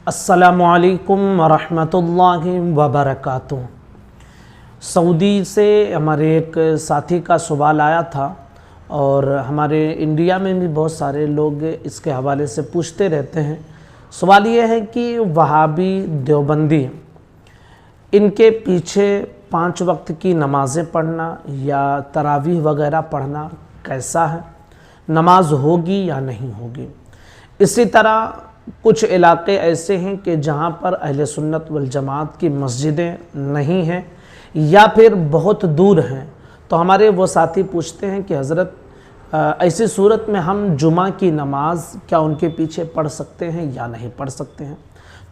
अस्सलामु अलैकुम वरहमतुल्लाहि वबरकातुह। सऊदी से हमारे एक साथी का सवाल आया था और हमारे इंडिया में भी बहुत सारे लोग इसके हवाले से पूछते रहते हैं। सवाल ये है कि वहाबी देवबंदी इनके पीछे 5 वक्त की नमाज़ें पढ़ना या तरावीह वगैरह पढ़ना कैसा है, नमाज होगी या नहीं होगी। इसी तरह कुछ इलाके ऐसे हैं कि जहाँ पर अहले सुन्नत वल जमात की मस्जिदें नहीं हैं या फिर बहुत दूर हैं, तो हमारे वो साथी पूछते हैं कि हज़रत ऐसी सूरत में हम जुमा की नमाज क्या उनके पीछे पढ़ सकते हैं या नहीं पढ़ सकते हैं।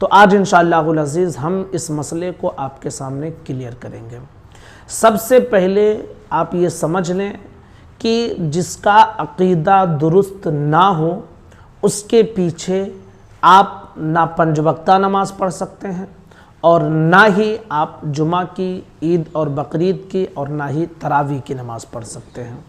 तो आज इंशाअल्लाहुल अज़ीज़ हम इस मसले को आपके सामने क्लियर करेंगे। सबसे पहले आप ये समझ लें कि जिसका अक़ीदा दुरुस्त ना हो उसके पीछे आप ना 5 वक्ता नमाज़ पढ़ सकते हैं और ना ही आप जुमा की, ईद और बकरीद की और ना ही तरावी की नमाज़ पढ़ सकते हैं।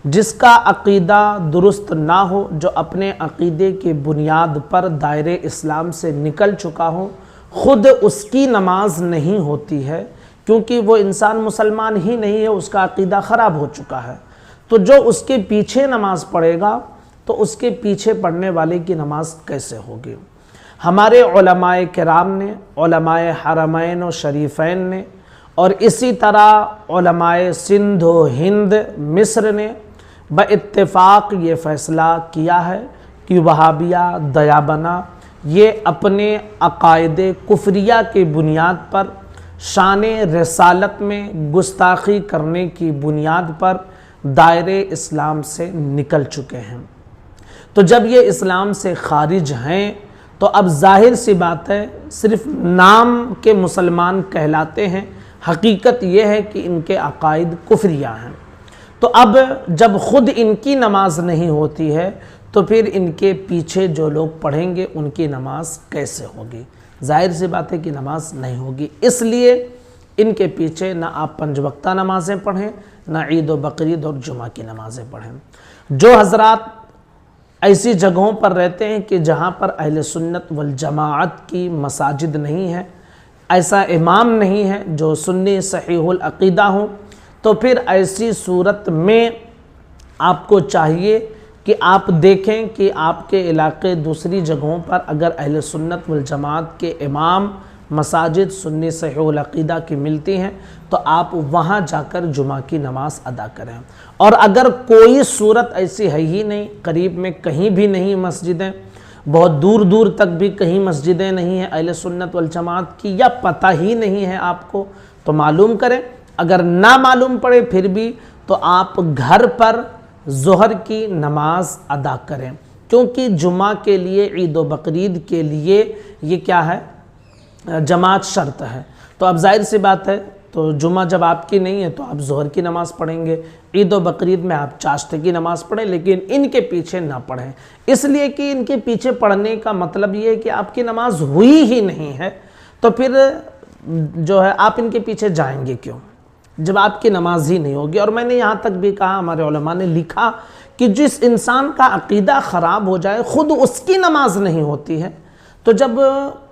जिसका अक़ीदा दुरुस्त ना हो, जो अपने अक़ीदे की बुनियाद पर दायरे इस्लाम से निकल चुका हो, ख़ुद उसकी नमाज नहीं होती है, क्योंकि वो इंसान मुसलमान ही नहीं है, उसका अक़ीदा ख़राब हो चुका है। तो जो उसके पीछे नमाज़ पढ़ेगा तो उसके पीछे पढ़ने वाले की नमाज कैसे होगी। हमारे उलमाए किराम ने, उलमाए हरमैन और शरीफैन ने और इसी तरह उलमाए सिंध व हिंद मिस्र ने बइत्तिफ़ाक़ ये फ़ैसला किया है कि वहाबिया दयाबना ये अपने अक़ाइदे कुफ़रिया की बुनियाद पर, शाने रिसालत में गुस्ताखी करने की बुनियाद पर दायरे इस्लाम से निकल चुके हैं। तो जब ये इस्लाम से खारिज हैं तो अब ज़ाहिर सी बात है, सिर्फ नाम के मुसलमान कहलाते हैं, हकीकत ये है कि इनके अक़ाइद कुफ़रिया हैं। तो अब जब ख़ुद इनकी नमाज नहीं होती है तो फिर इनके पीछे जो लोग पढ़ेंगे उनकी नमाज कैसे होगी। ज़ाहिर सी बात है कि नमाज नहीं होगी। इसलिए इनके पीछे ना आप 5 वक्ता नमाज़ें पढ़ें, ना ईद व बकरीद और जुमा की नमाज़ें पढ़ें। जो हज़रात ऐसी जगहों पर रहते हैं कि जहाँ पर अहले सुन्नत वल जमाअत की मसाजिद नहीं है, ऐसा इमाम नहीं है जो सुन्नी सहीहुल अक़ीदा हो, तो फिर ऐसी सूरत में आपको चाहिए कि आप देखें कि आपके इलाके दूसरी जगहों पर अगर अहले सुन्नत वल जमाअत के इमाम मसाजिद सुन्नी सहीहुल अक़ीदा की मिलती हैं तो आप वहाँ जाकर जुमा की नमाज अदा करें। और अगर कोई सूरत ऐसी है ही नहीं, करीब में कहीं भी नहीं मस्जिदें, बहुत दूर दूर तक भी कहीं मस्जिदें नहीं हैं अहले सुन्नत वल जमाअत की, या पता ही नहीं है आपको, तो मालूम करें। अगर ना मालूम पड़े फिर भी तो आप घर पर ज़ोहर की नमाज अदा करें, क्योंकि जुमा के लिए, ईद व बकरीद के लिए ये क्या है, जमात शर्त है। तो अब जाहिर सी बात है, तो जुमा जब आपकी नहीं है तो आप ज़ोहर की नमाज़ पढ़ेंगे, ईद व बकरीद में आप चाश्ते की नमाज़ पढ़ें, लेकिन इनके पीछे ना पढ़ें। इसलिए कि इनके पीछे पढ़ने का मतलब ये है कि आपकी नमाज हुई ही नहीं है, तो फिर जो है आप इनके पीछे जाएंगे क्यों, जब आपकी नमाज ही नहीं होगी। और मैंने यहाँ तक भी कहा, हमारे उलमा ने लिखा कि जिस इंसान का अक़ीदा ख़राब हो जाए, ख़ुद उसकी नमाज नहीं होती है, तो जब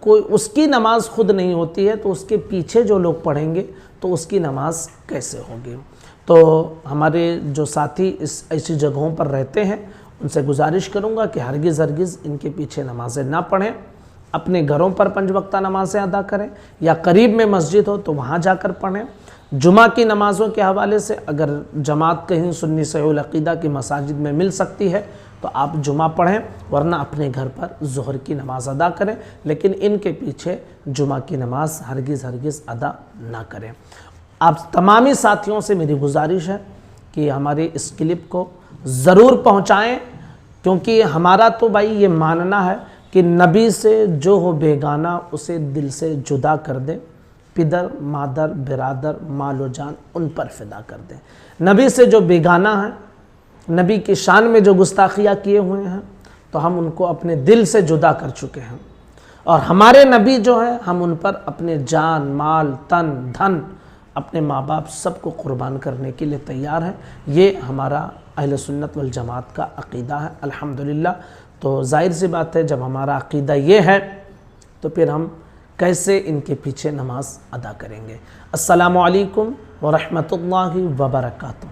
कोई उसकी नमाज खुद नहीं होती है तो उसके पीछे जो लोग पढ़ेंगे तो उसकी नमाज कैसे होगी। तो हमारे जो साथी इस ऐसी जगहों पर रहते हैं उनसे गुजारिश करूंगा कि हरगिज़ इनके पीछे नमाज़ें ना पढ़ें, अपने घरों पर 5 वक्ता नमाज़ें अदा करें, या करीब में मस्जिद हो तो वहाँ जाकर पढ़ें। जुमा की नमाज़ों के हवाले से अगर जमात कहीं सुन्नी सहीहुल अक़ीदा की मसाजिद में मिल सकती है तो आप जुमा पढ़ें, वरना अपने घर पर ज़ोहर की नमाज़ अदा करें, लेकिन इनके पीछे जुमा की नमाज़ हरगिज़ अदा ना करें। आप तमामी साथियों से मेरी गुजारिश है कि हमारे इस क्लिप को ज़रूर पहुँचाएँ, क्योंकि हमारा तो भाई ये मानना है कि नबी से जो हो बेगाना उसे दिल से जुदा कर दें, पिदर मादर बिरादर मालो जान उन पर फ़िदा कर दें। नबी से जो बेगाना है, नबी की शान में जो गुस्ताखियाँ किए हुए हैं, तो हम उनको अपने दिल से जुदा कर चुके हैं। और हमारे नबी जो है, हम उन पर अपने जान माल तन धन, अपने माँ बाप सबको कुर्बान करने के लिए तैयार हैं। ये हमारा अहले सुन्नत वल जमात का अक़ीदा है अल्हम्दुलिल्लाह। तो ज़ाहिर सी बात है, जब हमारा अक़ीदा ये है تو پھر ہم کیسے ان کے پیچھے نماز ادا کریں گے؟ السلام علیکم ورحمۃ اللہ وبرکاتہ۔